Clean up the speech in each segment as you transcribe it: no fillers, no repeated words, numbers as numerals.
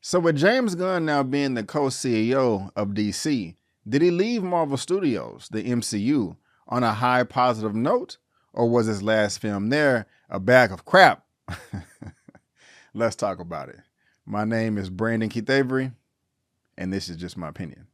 So with James Gunn now being the co-CEO of DC, did he leave Marvel Studios, the MCU, on a high positive note? Or was his last film there a bag of crap? Let's talk about it. My name is Brandon Keith Avery, and this is just my opinion.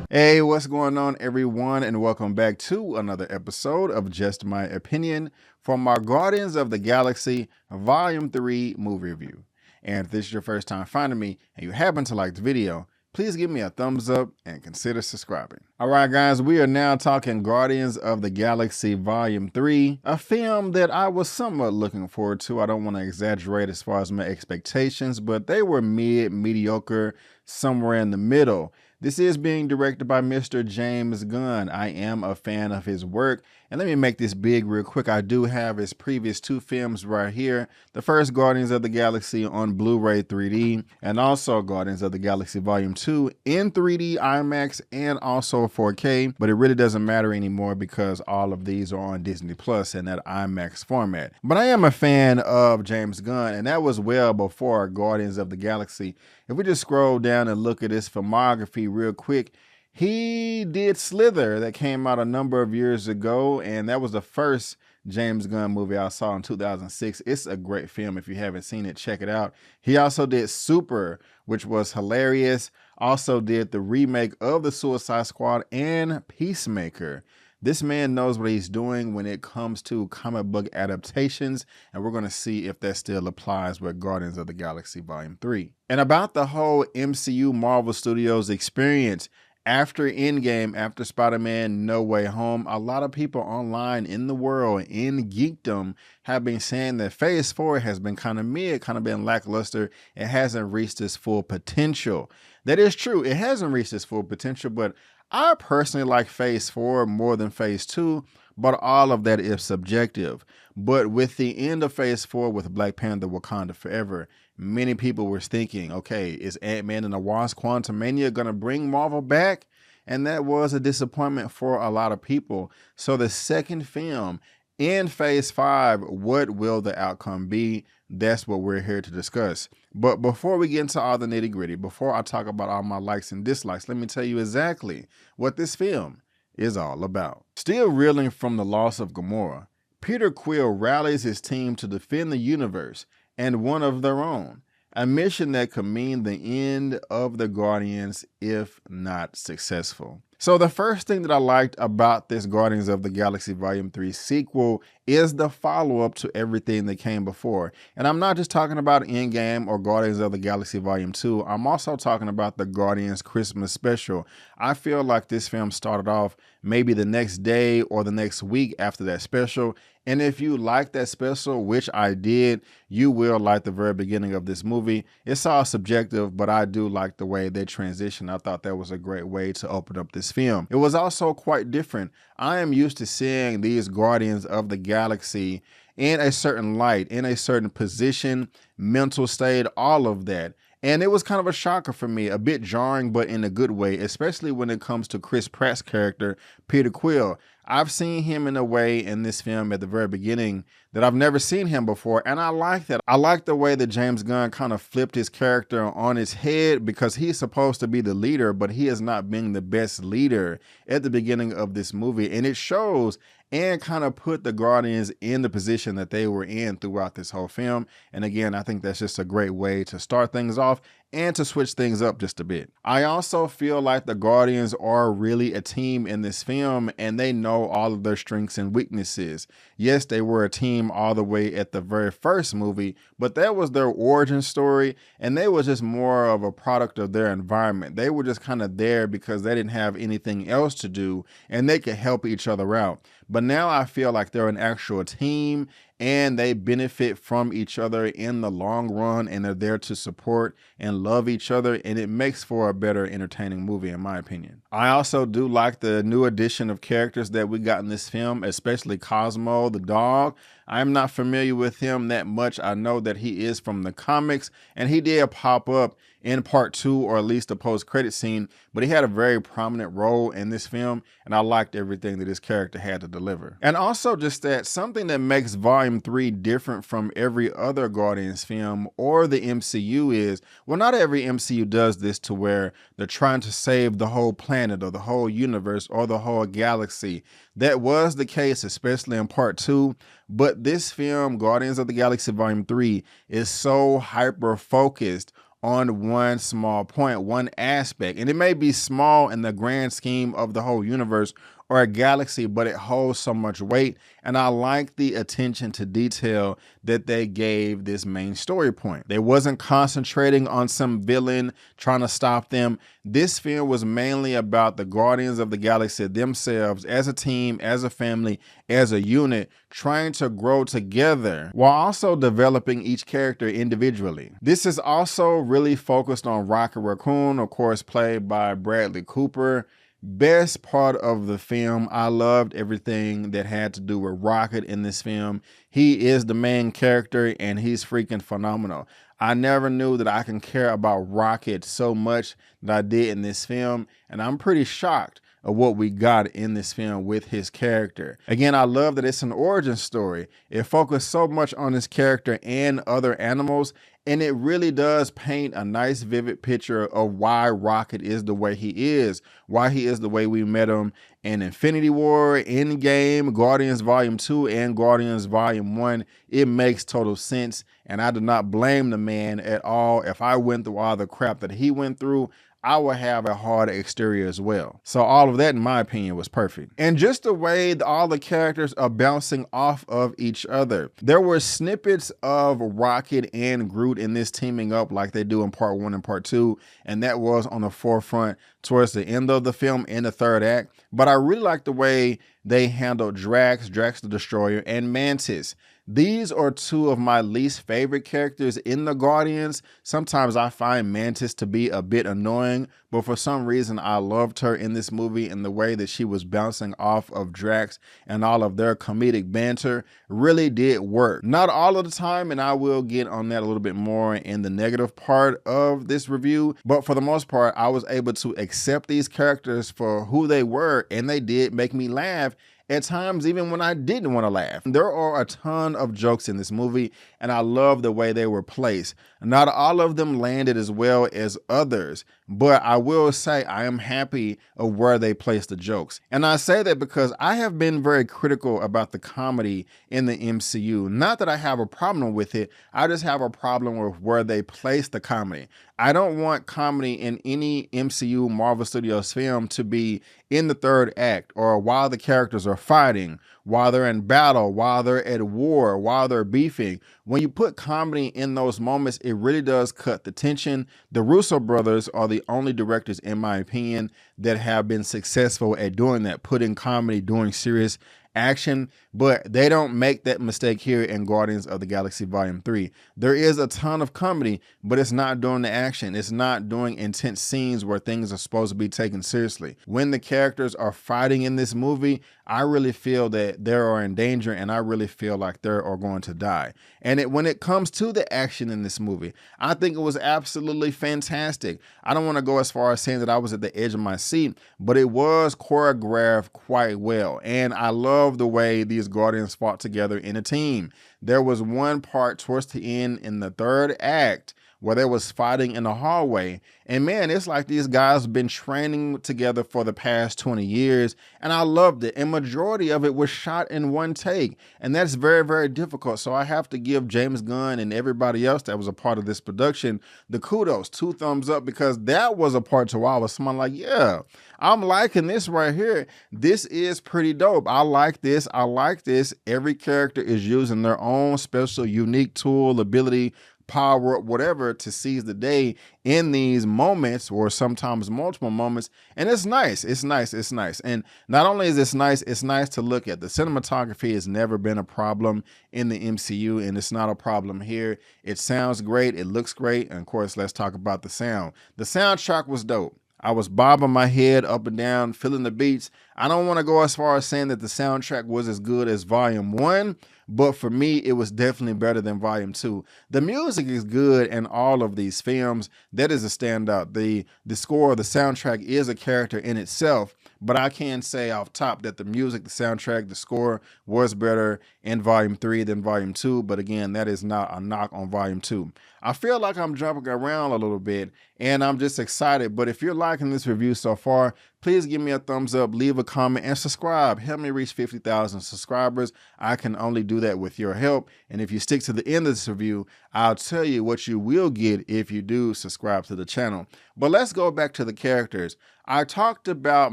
Hey, what's going on, everyone, and welcome back to another episode of Just My Opinion from our Guardians of the Galaxy Volume 3 movie review. And if this is your first time finding me and you happen to like the video, please give me a thumbs up and consider subscribing. All right, guys, we are now talking Guardians of the Galaxy Volume 3, a film that I was somewhat looking forward to. I don't want to exaggerate as far as my expectations, but they were mediocre, somewhere in the middle. This is being directed by Mr. James Gunn. I am a fan of his work. And let me make this big real quick. I do have his previous two films right here. The first, Guardians of the Galaxy on Blu-ray 3D, and also Guardians of the Galaxy Volume 2 in 3D IMAX and also 4K. But it really doesn't matter anymore because all of these are on Disney Plus in that IMAX format. But I am a fan of James Gunn, and that was well before Guardians of the Galaxy. If we just scroll down and look at his filmography real quick, he did Slither that came out a number of years ago, and that was the first James Gunn movie I saw in 2006. It's a great film. If you haven't seen it, check it out. He also did Super, which was hilarious. Also did the remake of The Suicide Squad and Peacemaker. This man knows what he's doing when it comes to comic book adaptations, and we're going to see if that still applies with Guardians of the Galaxy Volume 3. And about the whole MCU Marvel Studios experience, after Endgame, after Spider-Man No Way Home, a lot of people online in the world, in geekdom, have been saying that Phase 4 has been kind of mid, kind of been lackluster. It hasn't reached its full potential. That is true. It hasn't reached its full potential, but I personally like Phase 4 more than Phase 2, but all of that is subjective. But with the end of Phase 4 with Black Panther Wakanda Forever, many people were thinking, okay, is Ant-Man and the Wasp Quantumania going to bring Marvel back? And that was a disappointment for a lot of people. So the second film in Phase 5, what will the outcome be? That's what we're here to discuss. But before we get into all the nitty gritty, before I talk about all my likes and dislikes, let me tell you exactly what this film is all about. Still reeling from the loss of Gamora, Peter Quill rallies his team to defend the universe and one of their own, a mission that could mean the end of the Guardians if not successful. So the first thing that I liked about this Guardians of the Galaxy Volume 3 sequel is the follow-up to everything that came before. And I'm not just talking about Endgame or Guardians of the Galaxy Volume 2. I'm also talking about the Guardians Christmas special. I feel like this film started off maybe the next day or the next week after that special. And if you like that special, which I did, you will like the very beginning of this movie. It's all subjective, but I do like the way they transition. I thought that was a great way to open up this film. It was also quite different. I am used to seeing these Guardians of the Galaxy in a certain light, in a certain position, mental state, all of that. And it was kind of a shocker for me, a bit jarring, but in a good way, especially when it comes to Chris Pratt's character, Peter Quill. I've seen him in a way in this film at the very beginning that I've never seen him before, and I like that. I like the way that James Gunn kind of flipped his character on his head because he's supposed to be the leader, but he is not being the best leader at the beginning of this movie, and it shows and kind of put the Guardians in the position that they were in throughout this whole film. And again, I think that's just a great way to start things off and to switch things up just a bit. I also feel like the Guardians are really a team in this film, and they know all of their strengths and weaknesses. Yes, they were a team all the way at the very first movie, but that was their origin story, and they were just more of a product of their environment. They were just kind of there because they didn't have anything else to do, and they could help each other out. But now I feel like they're an actual team, and they benefit from each other in the long run, and they're there to support and love each other, and it makes for a better entertaining movie in my opinion. I also do like the new addition of characters that we got in this film, especially Cosmo the dog. I'm not familiar with him that much. I know that he is from the comics, and he did pop up in part 2, or at least the post-credit scene, but he had a very prominent role in this film, and I liked everything that his character had to deliver. And also just that something that makes Volume 3 different from every other Guardians film or the MCU is, well, not every MCU does this to where they're trying to save the whole planet or the whole universe or the whole galaxy. That was the case, especially in part 2, but this film, Guardians of the Galaxy Volume 3, is so hyper-focused on one small point, one aspect. And it may be small in the grand scheme of the whole universe or a galaxy, but it holds so much weight. And I like the attention to detail that they gave this main story point. They wasn't concentrating on some villain trying to stop them. This film was mainly about the Guardians of the Galaxy themselves as a team, as a family, as a unit, trying to grow together while also developing each character individually. This is also really focused on Rocket Raccoon, of course, played by Bradley Cooper. Best part of the film, I loved everything that had to do with Rocket in this film. He is the main character and he's freaking phenomenal. I never knew that I can care about Rocket so much that I did in this film, and I'm pretty shocked of what we got in this film with his character. Again, I love that it's an origin story. It focused so much on his character and other animals, and it really does paint a nice vivid picture of why Rocket is the way he is, why he is the way we met him in Infinity War, Endgame, Guardians Volume 2, and Guardians Volume 1. It makes total sense, and I do not blame the man at all. If I went through all the crap that he went through, I would have a hard exterior as well. So all of that, in my opinion, was perfect. And just the way all the characters are bouncing off of each other. There were snippets of Rocket and Groot in this teaming up like they do in part 1 and part 2. And that was on the forefront towards the end of the film in the third act. But I really like the way they handled Drax the Destroyer, and Mantis. These are two of my least favorite characters in the Guardians. Sometimes I find Mantis to be a bit annoying, but for some reason I loved her in this movie, and the way that she was bouncing off of Drax and all of their comedic banter really did work. Not all of the time, and I will get on that a little bit more in the negative part of this review, but for the most part, I was able to accept these characters for who they were, and they did make me laugh at times, even when I didn't want to laugh. There are a ton of jokes in this movie, and I love the way they were placed. Not all of them landed as well as others, but I will say I am happy of where they placed the jokes. And I say that because I have been very critical about the comedy in the MCU. Not that I have a problem with it, I just have a problem with where they place the comedy. I don't want comedy in any MCU Marvel Studios film to be in the third act, or while the characters are fighting, while they're in battle, while they're at war, while they're beefing. When you put comedy in those moments, it really does cut the tension. The Russo brothers are the only directors, in my opinion, that have been successful at doing that, putting comedy during serious action, but they don't make that mistake here in Guardians of the Galaxy Volume 3. There is a ton of comedy, but it's not doing the action. It's not doing intense scenes where things are supposed to be taken seriously. When the characters are fighting in this movie, I really feel that they are in danger, and I really feel like they are going to die. And when it comes to the action in this movie, I think it was absolutely fantastic. I don't want to go as far as saying that I was at the edge of my seat, but it was choreographed quite well. And I love the way these Guardians fought together in a team. There was one part towards the end in the third act where they was fighting in the hallway, and man, it's like these guys have been training together for the past 20 years, and I loved it. And majority of it was shot in one take, and that's very, very difficult. So I have to give James Gunn and everybody else that was a part of this production the kudos, 2 thumbs up, because that was a part to where I was smiling like, yeah, I'm liking this right here. This is pretty dope. I like this. I like this. Every character is using their own special, unique tool, ability, power, whatever, to seize the day in these moments, or sometimes multiple moments. And it's nice. It's nice. It's nice. And not only is this nice, it's nice to look at. The cinematography has never been a problem in the MCU, and it's not a problem here. It sounds great. It looks great. And of course, let's talk about the sound. The soundtrack was dope. I was bobbing my head up and down, feeling the beats. I don't want to go as far as saying that the soundtrack was as good as Volume 1, but for me, it was definitely better than Volume 2. The music is good in all of these films. That is a standout. The score, the soundtrack is a character in itself, but I can say off top that the music, the soundtrack, the score was better in Volume 3 than Volume 2, but again, that is not a knock on Volume 2. I feel like I'm jumping around a little bit, and I'm just excited, but if you're liking this review so far, please give me a thumbs up, leave a comment, and subscribe. Help me reach 50,000 subscribers. I can only do that with your help, and if you stick to the end of this review, I'll tell you what you will get if you do subscribe to the channel. But let's go back to the characters. I talked about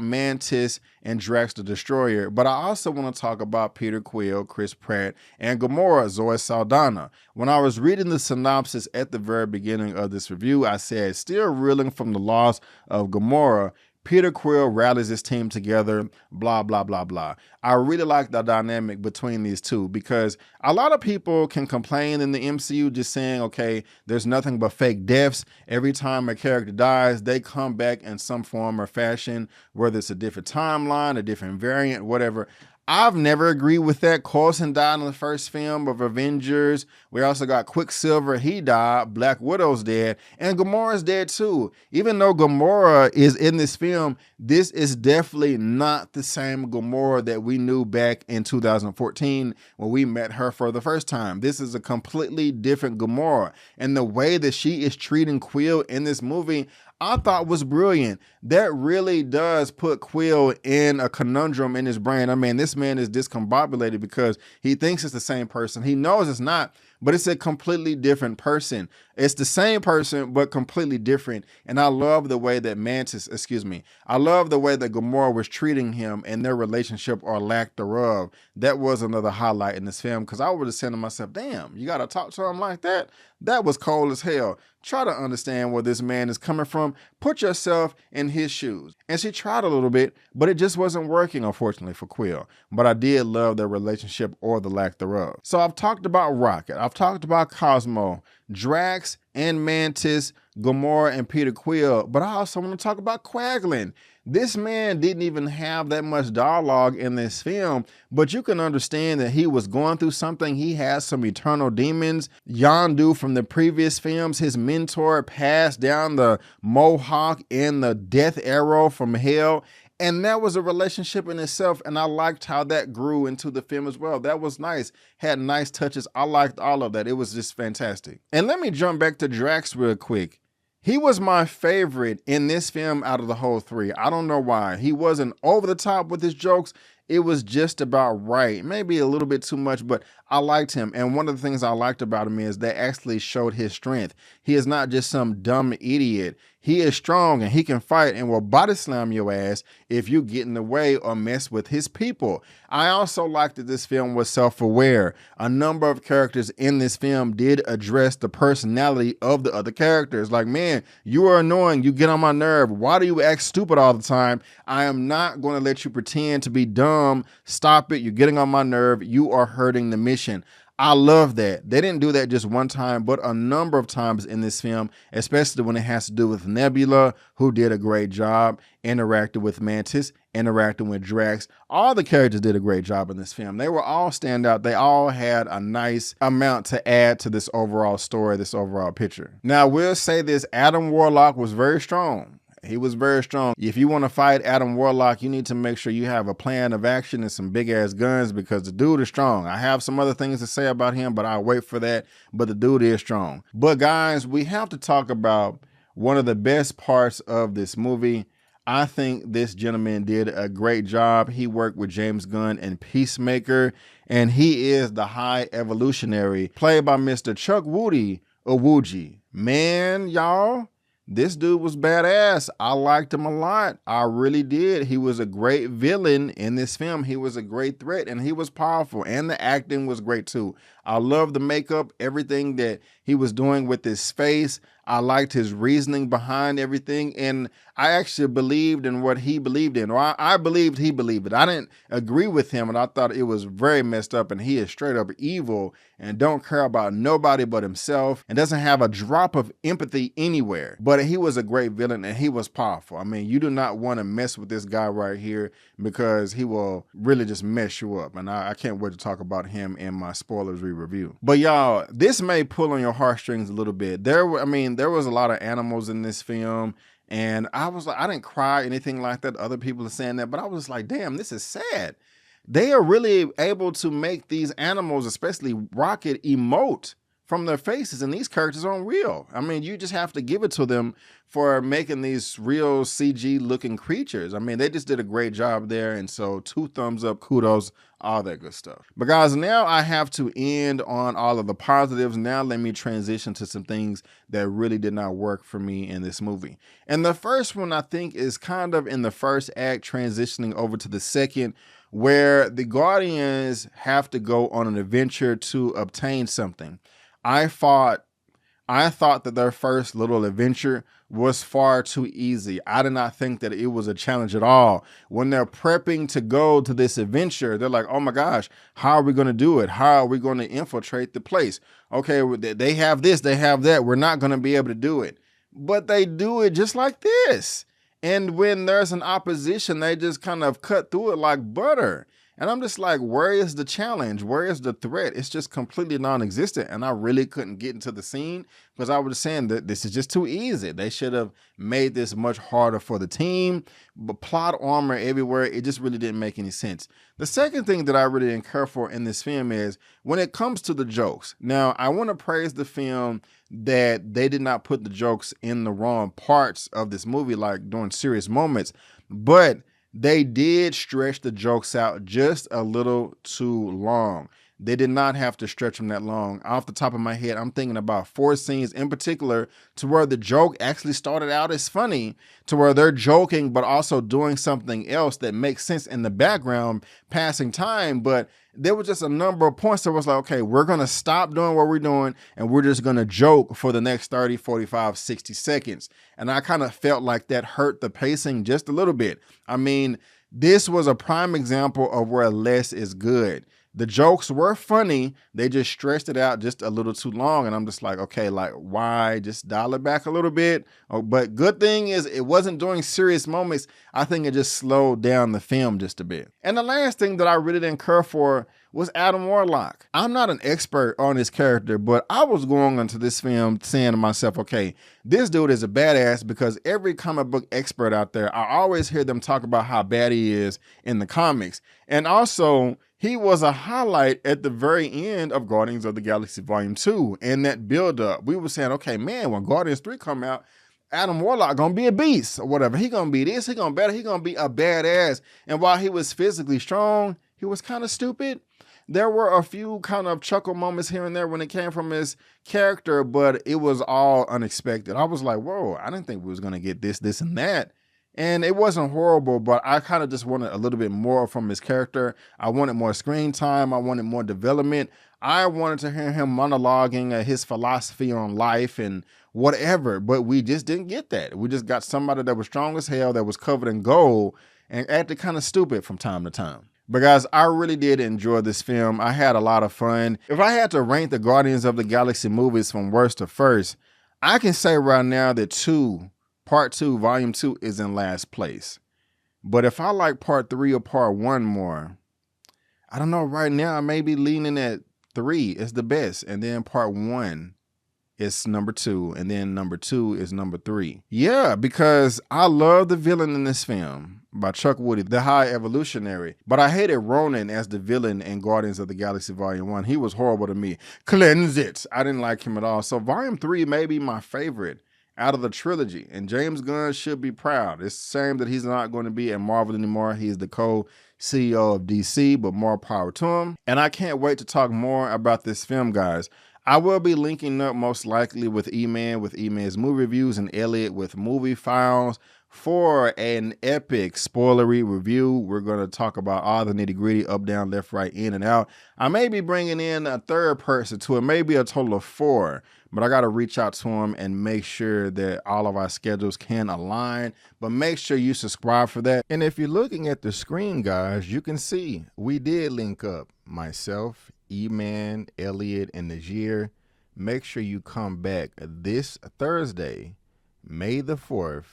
Mantis and Drax the Destroyer, but I also want to talk about Peter Quill, Chris Pratt, and Gamora, Zoe Saldana. When I was reading the synopsis at the very beginning of this review, I said, still reeling from the loss of Gamora, Peter Quill rallies his team together, blah, blah, blah, blah. I really like the dynamic between these two because a lot of people can complain in the MCU just saying, okay, there's nothing but fake deaths. Every time a character dies, they come back in some form or fashion, whether it's a different timeline, a different variant, whatever. I've never agreed with that. Coulson died in the first film of Avengers. We also got Quicksilver. He died. Black Widow's dead. And Gamora's dead too. Even though Gamora is in this film, this is definitely not the same Gamora that we knew back in 2014 when we met her for the first time. This is a completely different Gamora. And the way that she is treating Quill in this movie, I thought was brilliant. That really does put Quill in a conundrum in his brain. I mean, this man is discombobulated because he thinks it's the same person. He knows it's not, but it's a completely different person. It's the same person, but completely different. And I love the way that I love the way that Gamora was treating him and their relationship or lack thereof. That was another highlight in this film because I would have said to myself, damn, you got to talk to him like that? That was cold as hell. Try to understand where this man is coming from. Put yourself in his shoes. And she tried a little bit, but it just wasn't working, unfortunately, for Quill. But I did love their relationship or the lack thereof. So I've talked about Rocket. I've talked about Cosmo, Drax and Mantis, Gamora and Peter Quill. But I also want to talk about Quaglin. This man didn't even have that much dialogue in this film, but you can understand that he was going through something. He has some eternal demons. Yondu from the previous films, his mentor, passed down the mohawk and the death arrow from hell. And that was a relationship in itself, and I liked how that grew into the film as well. That was nice, had nice touches. I liked all of that. It was just fantastic. And let me jump back to Drax real quick. He was my favorite in this film out of the whole three. I don't know why. He wasn't over the top with his jokes. It was just about right. Maybe a little bit too much, but I liked him. And one of the things I liked about him is they actually showed his strength. He is not just some dumb idiot. He is strong and he can fight and will body slam your ass if you get in the way or mess with his people. I also liked that this film was self-aware. A number of characters in this film did address the personality of the other characters. Like, man, you are annoying. You get on my nerve. Why do you act stupid all the time? I am not going to let you pretend to be dumb. Stop it. You're getting on my nerve. You are hurting the mission. I love that. They didn't do that just one time, but a number of times in this film, especially when it has to do with Nebula, who did a great job, interacting with Mantis, interacting with Drax. All the characters did a great job in this film. They were all standout. They all had a nice amount to add to this overall story, this overall picture. Now, we'll say this, Adam Warlock was very strong. He was very strong. If you want to fight Adam Warlock, you need to make sure you have a plan of action and some big ass guns because the dude is strong. I have some other things to say about him, but I'll wait for that. But the dude is strong. But guys, we have to talk about one of the best parts of this movie. I think this gentleman did a great job. He worked with James Gunn and Peacemaker, and he is the High Evolutionary, played by Mr. Chuck Woody Owuji. Man, y'all, this dude was badass. I liked him a lot. I really did. He was a great villain in this film. He was a great threat and he was powerful and the acting was great too. I love the makeup, everything that he was doing with his face. I liked his reasoning behind everything, and I actually believed in what he believed in, or I believed he believed it. I didn't agree with him, and I thought it was very messed up, and he is straight up evil and don't care about nobody but himself and doesn't have a drop of empathy anywhere. But he was a great villain, and he was powerful. I mean, you do not want to mess with this guy right here because he will really just mess you up, and I can't wait to talk about him in my spoilers review. But y'all, this may pull on your heartstrings a little bit. There was a lot of animals in this film, and I was like, I didn't cry, anything like that. Other people are saying that, but I was like, damn, this is sad. They are really able to make these animals, especially Rocket, emote from their faces, and these characters aren't real. I mean, you just have to give it to them for making these real CG looking creatures. I mean, they just did a great job there, and so 2 thumbs up, kudos, all that good stuff. But guys, now I have to end on all of the positives. Now let me transition to some things that really did not work for me in this movie. And the first one, I think, is kind of in the first act, transitioning over to the second, where the Guardians have to go on an adventure to obtain something. I thought that their first little adventure was far too easy. I did not think that it was a challenge at all. When they're prepping to go to this adventure, they're like, oh my gosh, how are we going to do it? How are we going to infiltrate the place? Okay, they have this, they have that. We're not going to be able to do it. But they do it just like this. And when there's an opposition, they just kind of cut through it like butter. And I'm just like, where is the challenge? Where is the threat? It's just completely non-existent. And I really couldn't get into the scene because I was saying that this is just too easy. They should have made this much harder for the team. But plot armor everywhere, it just really didn't make any sense. The second thing that I really didn't care for in this film is when it comes to the jokes. Now, I want to praise the film that they did not put the jokes in the wrong parts of this movie, like during serious moments. But they did stretch the jokes out just a little too long. They did not have to stretch them that long. Off the top of my head, I'm thinking about 4 scenes in particular to where the joke actually started out as funny, to where they're joking but also doing something else that makes sense in the background, passing time. But there was just a number of points that was like, okay, we're going to stop doing what we're doing and we're just going to joke for the next 30, 45, 60 seconds. And I kind of felt like that hurt the pacing just a little bit. I mean, this was a prime example of where less is good. The jokes were funny. They just stretched it out just a little too long. And I'm just like, okay, like why just dial it back a little bit? Oh, but good thing is it wasn't during serious moments. I think it just slowed down the film just a bit. And the last thing that I really didn't care for was Adam Warlock. I'm not an expert on his character, but I was going into this film saying to myself, okay, this dude is a badass because every comic book expert out there, I always hear them talk about how bad he is in the comics. And also, he was a highlight at the very end of Guardians of the Galaxy Volume 2. And that build-up, we were saying, okay, man, when Guardians 3 come out, Adam Warlock gonna be a beast or whatever. He gonna be this, he gonna be a badass. And while he was physically strong, he was kind of stupid. There were a few kind of chuckle moments here and there when it came from his character, but it was all unexpected. I was like, whoa, I didn't think we was gonna get this, and that. And it wasn't horrible, but I kind of just wanted a little bit more from his character. I wanted more screen time. I wanted more development. I wanted to hear him monologuing his philosophy on life and whatever, but we just didn't get that. We just got somebody that was strong as hell, that was covered in gold, and acted kind of stupid from time to time. But guys, I really did enjoy this film. I had a lot of fun. If I had to rank the Guardians of the Galaxy movies from worst to first, I can say right now that Part 2, Volume 2 is in last place. But if I like Part 3 or Part 1 more, I don't know, right now I may be leaning at 3 is the best. And then Part 1 is number 2. And then number 2 is number 3. Yeah, because I love the villain in this film by Chuck Woody, the High Evolutionary. But I hated Ronan as the villain in Guardians of the Galaxy Volume 1. He was horrible to me. Cleanse it. I didn't like him at all. So Volume 3 may be my favorite out of the trilogy, and James Gunn should be proud. It's a shame that he's not going to be at Marvel anymore. He's the co-CEO of DC, but more power to him. And I can't wait to talk more about this film, guys. I will be linking up most likely with Eman with Eman's movie reviews and Elliot with movie files for an epic spoilery review. We're going to talk about all the nitty gritty, up, down, left, right, in, and out. I may be bringing in a third person to it, maybe a total of 4, but I got to reach out to him and make sure that all of our schedules can align. But make sure you subscribe for that. And if you're looking at the screen, guys, you can see we did link up. Myself, Eman, Elliot, and Nagier. Make sure you come back this Thursday, May the 4th,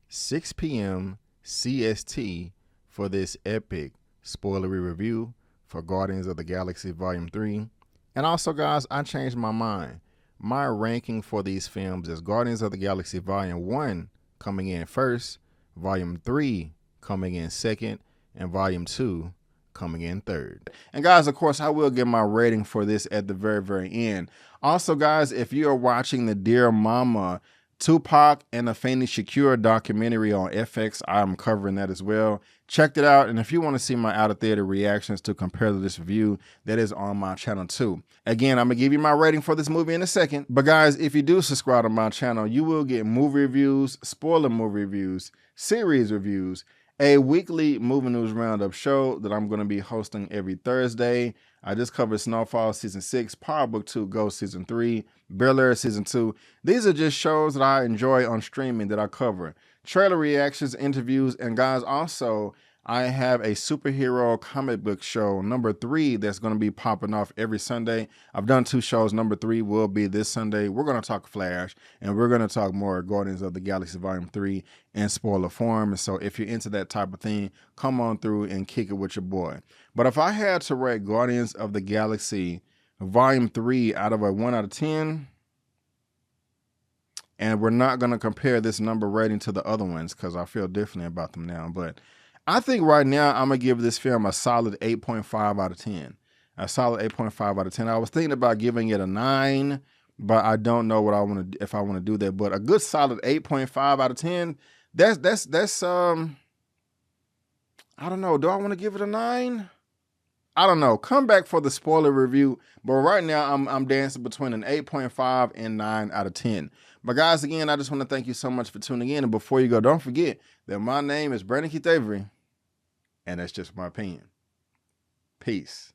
6 p.m. CST for this epic spoilery review for Guardians of the Galaxy Volume 3. And also, guys, I changed my mind. My ranking for these films is Guardians of the Galaxy Volume 1 coming in first, Volume 3 coming in second, and Volume 2 coming in third. And guys, of course, I will give my rating for this at the very, very end. Also, guys, if you are watching the Dear Mama Tupac and Afeni Shakur documentary on FX, I'm covering that as well. Check it out. And if you want to see my out of theater reactions to compare to this review, that is on my channel too. Again, I'm gonna give you my rating for this movie in a second. But guys, if you do subscribe to my channel, you will get movie reviews, spoiler movie reviews, series reviews, a weekly movie news roundup show that I'm going to be hosting every Thursday. I just covered Snowfall Season 6, Power Book 2, Ghost Season 3, Bel Air Season 2. These are just shows that I enjoy on streaming that I cover. Trailer reactions, interviews, and guys, also, I have a superhero comic book show, number 3, that's going to be popping off every Sunday. I've done 2 shows. Number 3 will be this Sunday. We're going to talk Flash, and we're going to talk more Guardians of the Galaxy Volume 3 in spoiler form. And so if you're into that type of thing, come on through and kick it with your boy. But if I had to rate Guardians of the Galaxy Volume 3 out of a 1 out of 10, and we're not going to compare this number rating to the other ones because I feel differently about them now, but I think right now I'm going to give this film a solid 8.5 out of 10. A solid 8.5 out of 10. I was thinking about giving it a 9, but I don't know what I want to, if I want to do that. But a good solid 8.5 out of 10, that's I don't know. Do I want to give it a 9? I don't know. Come back for the spoiler review. But right now I'm dancing between an 8.5 and 9 out of 10. But guys, again, I just want to thank you so much for tuning in. And before you go, don't forget that my name is Brandon Keith Avery. And that's just my opinion. Peace.